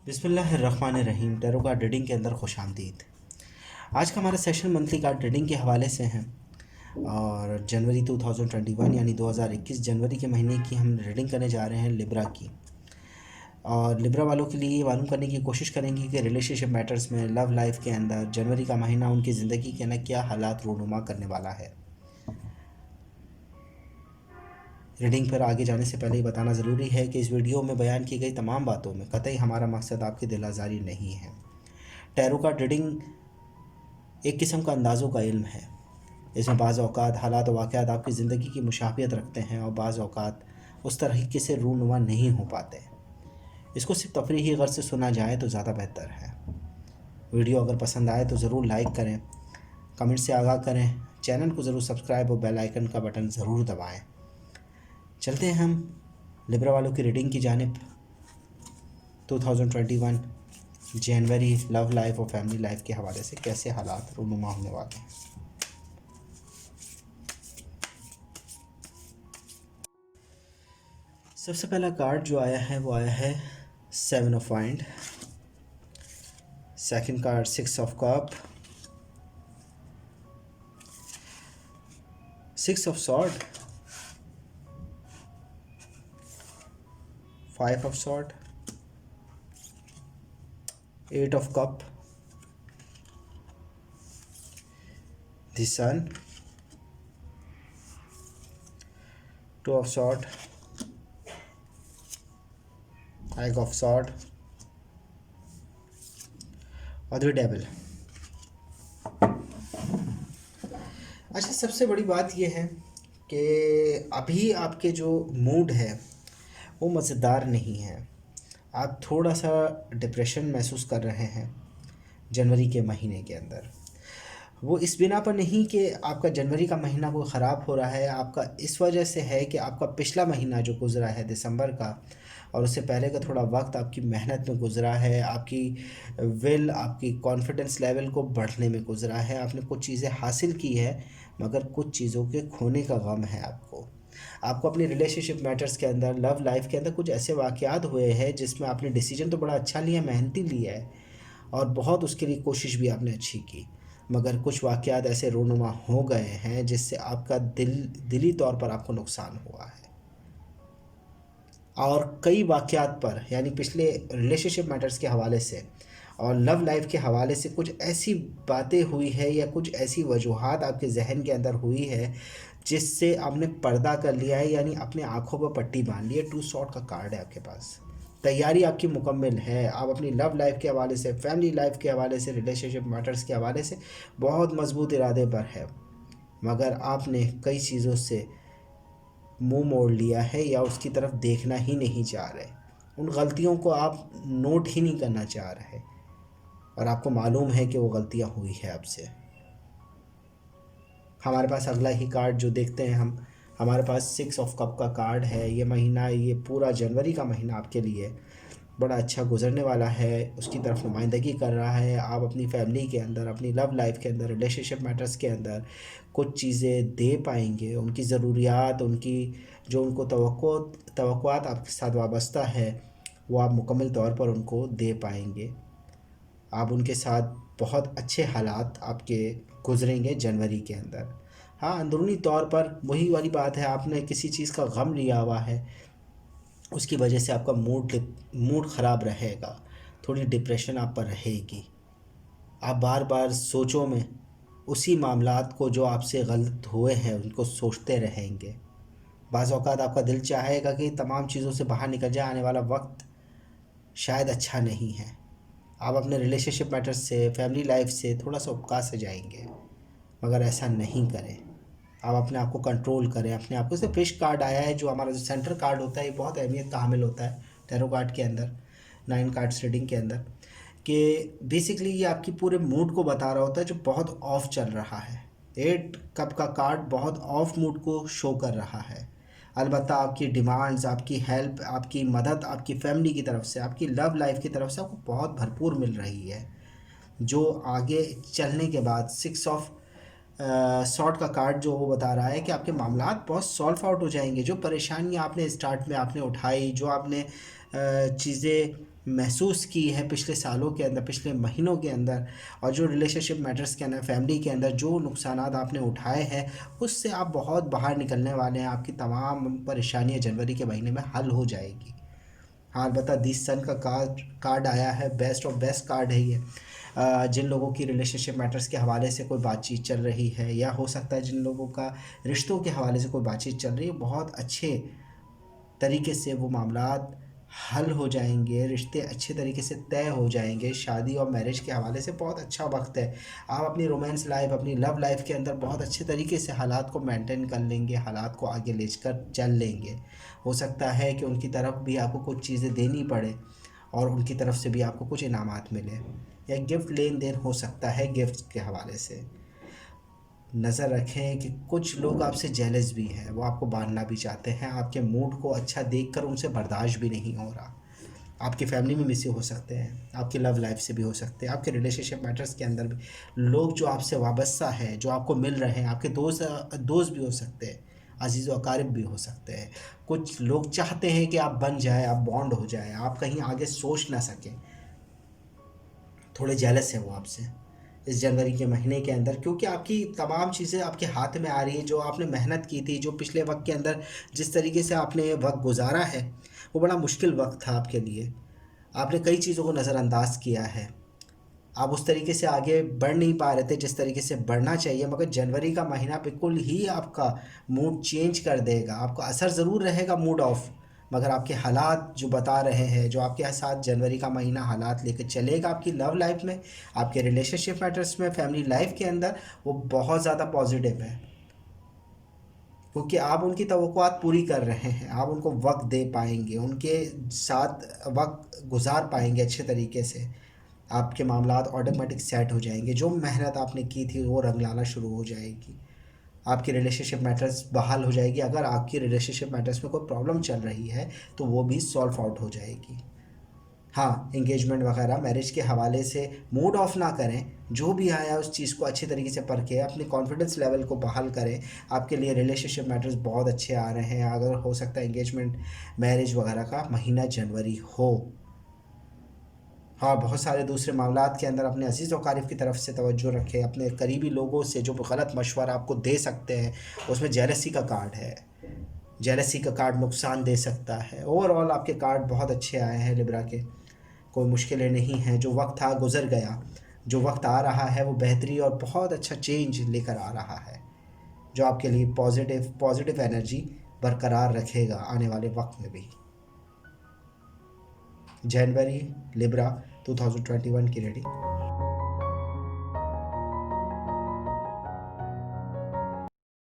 बिस्मिल्लाहिर्रहमानिर्रहीम। Tarot card reading के अंदर खुशामदीद। आज का हमारा सेशन मंथली कार्ड रीडिंग के हवाले से है और जनवरी 2021 यानी 2021 जनवरी के महीने की हम रीडिंग करने जा रहे हैं लिब्रा की। और लिब्रा वालों के लिए मालूम करने की कोशिश करेंगे कि रिलेशनशिप मैटर्स में, लव लाइफ के अंदर जनवरी का महीना उनकी ज़िंदगी के अंदर क्या हालात रूनुमा करने वाला है। रीडिंग पर आगे जाने से पहले ही बताना ज़रूरी है कि इस वीडियो में बयान की गई तमाम बातों में कतई हमारा मकसद आपकी दिल आज़ारी नहीं है। टैरो कार्ड रीडिंग एक किस्म का अंदाज़ों का इल्म है। इसमें बाज़ औक़ात हालात व वाक़यात आपकी ज़िंदगी की मुशाबियत रखते हैं और बाज़ औक़ात उस तरीके से रूनुमा नहीं हो पाते। इसको सिर्फ तफरीही गर्ज से सुना जाए तो ज़्यादा बेहतर है। वीडियो अगर पसंद आए तो ज़रूर लाइक करें, कमेंट से आगाह करें, चैनल को ज़रूर सब्सक्राइब और बेल आइकन का बटन ज़रूर दबाएँ। चलते हैं हम लिब्रा वालों की रीडिंग की जानिब। 2021 जनवरी लव लाइफ और फैमिली लाइफ के हवाले से कैसे हालात रूनुमा होने वाले हैं। सबसे पहला कार्ड जो आया है वो आया है 7 of wind. Second card 6 of cup, 6 of sword, 5 of sword, 8 of cup, the sun, 2 of sword, egg of sword और the devil। अच्छा, सबसे बड़ी बात यह है कि अभी आपके जो मूड है वो मज़ेदार नहीं है। आप थोड़ा सा डिप्रेशन महसूस कर रहे हैं जनवरी के महीने के अंदर। वो इस बिना पर नहीं कि आपका जनवरी का महीना कोई ख़राब हो रहा है, आपका इस वजह से है कि आपका पिछला महीना जो गुज़रा है दिसंबर का और उससे पहले का थोड़ा वक्त आपकी मेहनत में गुज़रा है, आपकी आपकी कॉन्फिडेंस लेवल को बढ़ने में गुज़रा है। आपने कुछ चीज़ें हासिल की है मगर कुछ चीज़ों के खोने का गम है आपको अपनी रिलेशनशिप मैटर्स के अंदर, लव लाइफ के अंदर कुछ ऐसे वाक़यात हुए हैं जिसमें आपने डिसीजन तो बड़ा अच्छा लिया, मेहनती लिया है और बहुत उसके लिए कोशिश भी आपने अच्छी की, मगर कुछ वाक़यात ऐसे रूनुमा हो गए हैं जिससे आपका दिली तौर पर आपको नुकसान हुआ है। और कई वाक़यात पर यानी पिछले रिलेशनशिप मैटर्स के हवाले से और लव लाइफ के हवाले से कुछ ऐसी बातें हुई है या कुछ ऐसी वजूहात आपके जहन के अंदर हुई है जिससे आपने पर्दा कर लिया है, यानी अपने आँखों पर पट्टी बांध ली है। 2 सॉर्ड का कार्ड है आपके पास, तैयारी आपकी मुकम्मल है। आप अपनी लव लाइफ के हवाले से, फैमिली लाइफ के हवाले से, रिलेशनशिप मैटर्स के हवाले से बहुत मजबूत इरादे पर है, मगर आपने कई चीज़ों से मुंह मोड़ लिया है या उसकी तरफ देखना ही नहीं चाह रहे। उन गलतियों को आप नोट ही नहीं करना चाह रहे और आपको मालूम है कि वो गलतियाँ हुई है आपसे। हमारे पास अगला ही कार्ड जो देखते हैं हमारे पास 6 ऑफ कप का कार्ड है। ये महीना, ये पूरा जनवरी का महीना आपके लिए बड़ा अच्छा गुजरने वाला है, उसकी तरफ नुमाइंदगी कर रहा है। आप अपनी फैमिली के अंदर, अपनी लव लाइफ के अंदर, रिलेशनशिप मैटर्स के अंदर कुछ चीज़ें दे पाएंगे। उनकी ज़रूरियात, उनकी जो उनको तवक्कुआत आपके साथ वाबस्ता है वो आप मुकम्मल तौर पर उनको दे पाएंगे। आप उनके साथ बहुत अच्छे हालात आपके गुजरेंगे जनवरी के अंदर। हाँ, अंदरूनी तौर पर वही वाली बात है, आपने किसी चीज़ का गम लिया हुआ है, उसकी वजह से आपका मूड ख़राब रहेगा, थोड़ी डिप्रेशन आप पर रहेगी। आप बार बार सोचों में उसी मामलात को जो आपसे गलत हुए हैं उनको सोचते रहेंगे। बाज़ औक़ात आपका दिल चाहेगा कि तमाम चीज़ों से बाहर निकल जाए, आने वाला वक्त शायद अच्छा नहीं है। आप अपने रिलेशनशिप मैटर्स से, फैमिली लाइफ से थोड़ा सा उपका से जाएंगे, मगर ऐसा नहीं करें। आप अपने आप को कंट्रोल करें, अपने आप को। जैसे फिश कार्ड आया है, जो हमारा जो सेंटर कार्ड होता है, ये बहुत अहमियत का हामिल होता है टैरो कार्ड के अंदर, 9 कार्ड्स रीडिंग के अंदर, कि बेसिकली ये आपकी पूरे मूड को बता रहा होता है जो बहुत ऑफ चल रहा है। 8 कप का कार्ड बहुत ऑफ मूड को शो कर रहा है। अलबत्ता आपकी डिमांड्स, आपकी हेल्प, आपकी मदद आपकी फैमिली की तरफ से, आपकी लव लाइफ की तरफ से आपको बहुत भरपूर मिल रही है, जो आगे चलने के बाद 6 ऑफ सॉर्ट का कार्ड जो वो बता रहा है कि आपके मामलात बहुत सॉल्व आउट हो जाएंगे। जो परेशानियाँ आपने स्टार्ट में आपने उठाई, जो आपने चीज़ें महसूस की है पिछले सालों के अंदर, पिछले महीनों के अंदर, और जो रिलेशनशिप मैटर्स के अंदर, फैमिली के अंदर जो नुकसानात आपने उठाए हैं, उससे आप बहुत बाहर निकलने वाले हैं। आपकी तमाम परेशानियां जनवरी के महीने में हल हो जाएगी। हाँ, अलबत्ता 10 सन का कार्ड कार्ड आया है, बेस्ट ऑफ बेस्ट कार्ड है ये। जिन लोगों की रिलेशनशिप मैटर्स के हवाले से कोई बातचीत चल रही है, या हो सकता है जिन लोगों का रिश्तों के हवाले से कोई बातचीत चल रही है, बहुत अच्छे तरीके से वो मामलात हल हो जाएंगे, रिश्ते अच्छे तरीके से तय हो जाएंगे। शादी और मैरिज के हवाले से बहुत अच्छा वक्त है। आप अपनी रोमांस लाइफ, अपनी लव लाइफ के अंदर बहुत अच्छे तरीके से हालात को मेंटेन कर लेंगे, हालात को आगे लेकर चल लेंगे। हो सकता है कि उनकी तरफ भी आपको कुछ चीज़ें देनी पड़े और उनकी तरफ से भी आपको कुछ इनामात मिले, या गिफ्ट लेन देन हो सकता है गिफ्ट के हवाले से। नज़र रखें कि कुछ लोग आपसे जेलस भी हैं, वो आपको बांधना भी चाहते हैं। आपके मूड को अच्छा देखकर उनसे बर्दाश्त भी नहीं हो रहा। आपकी फैमिली में मिस हो सकते हैं, आपकी लव लाइफ से भी हो सकते हैं, आपके रिलेशनशिप मैटर्स के अंदर भी लोग जो आपसे वाबस्ता है, जो आपको मिल रहे हैं, आपके दोस्त भी हो सकते हैं, अजीज़ व अकारिब भी हो सकते हैं। कुछ लोग चाहते हैं कि आप बन जाए, आप बॉन्ड हो जाए, आप कहीं आगे सोच ना सकें। थोड़े जेलस हैं वो आपसे इस जनवरी के महीने के अंदर, क्योंकि आपकी तमाम चीज़ें आपके हाथ में आ रही है। जो आपने मेहनत की थी, जो पिछले वक्त के अंदर जिस तरीके से आपने वक्त गुजारा है, वो बड़ा मुश्किल वक्त था आपके लिए। आपने कई चीज़ों को नज़रअंदाज किया है, आप उस तरीके से आगे बढ़ नहीं पा रहे थे जिस तरीके से बढ़ना चाहिए। मगर जनवरी का महीना बिल्कुल ही आपका मूड चेंज कर देगा। आपका असर ज़रूर रहेगा मूड ऑफ, मगर आपके हालात जो बता रहे हैं, जो आपके साथ जनवरी का महीना हालात लेकर चलेगा आपकी लव लाइफ में, आपके रिलेशनशिप मैटर्स में, फैमिली लाइफ के अंदर, वो बहुत ज़्यादा पॉजिटिव है। क्योंकि आप उनकी तवक्कुआत पूरी कर रहे हैं, आप उनको वक्त दे पाएंगे, उनके साथ वक्त गुजार पाएंगे अच्छे तरीके से। आपके मामलात ऑटोमेटिक सेट हो जाएंगे। जो मेहनत आपने की थी वो रंग लाना शुरू हो जाएगी। आपकी रिलेशनशिप मैटर्स बहाल हो जाएगी। अगर आपकी रिलेशनशिप मैटर्स में कोई प्रॉब्लम चल रही है तो वो भी सॉल्व आउट हो जाएगी। हाँ, एंगेजमेंट वगैरह मैरिज के हवाले से मूड ऑफ ना करें। जो भी आया उस चीज़ को अच्छे तरीके से परखें, अपने कॉन्फिडेंस लेवल को बहाल करें। आपके लिए रिलेशनशिप मैटर्स बहुत अच्छे आ रहे हैं। अगर हो सकता है एंगेजमेंट मैरिज वगैरह का महीना जनवरी हो। हाँ, बहुत सारे दूसरे मामलात के अंदर अपने अज़ीज़ व अकारिब की तरफ से तवज्जो रखें। अपने करीबी लोगों से जो गलत मशवरा आपको दे सकते हैं, उसमें जेलसी का कार्ड है। जेलसी का कार्ड नुकसान दे सकता है। ओवरऑल आपके कार्ड बहुत अच्छे आए हैं लिब्रा के। कोई मुश्किलें नहीं हैं। जो वक्त था गुज़र गया, जो वक्त आ रहा है वो बेहतरी और बहुत अच्छा चेंज लेकर आ रहा है, जो आपके लिए पॉजिटिव एनर्जी बरकरार रखेगा आने वाले वक्त में भी। जनवरी लिब्रा 2021 की रीडिंग।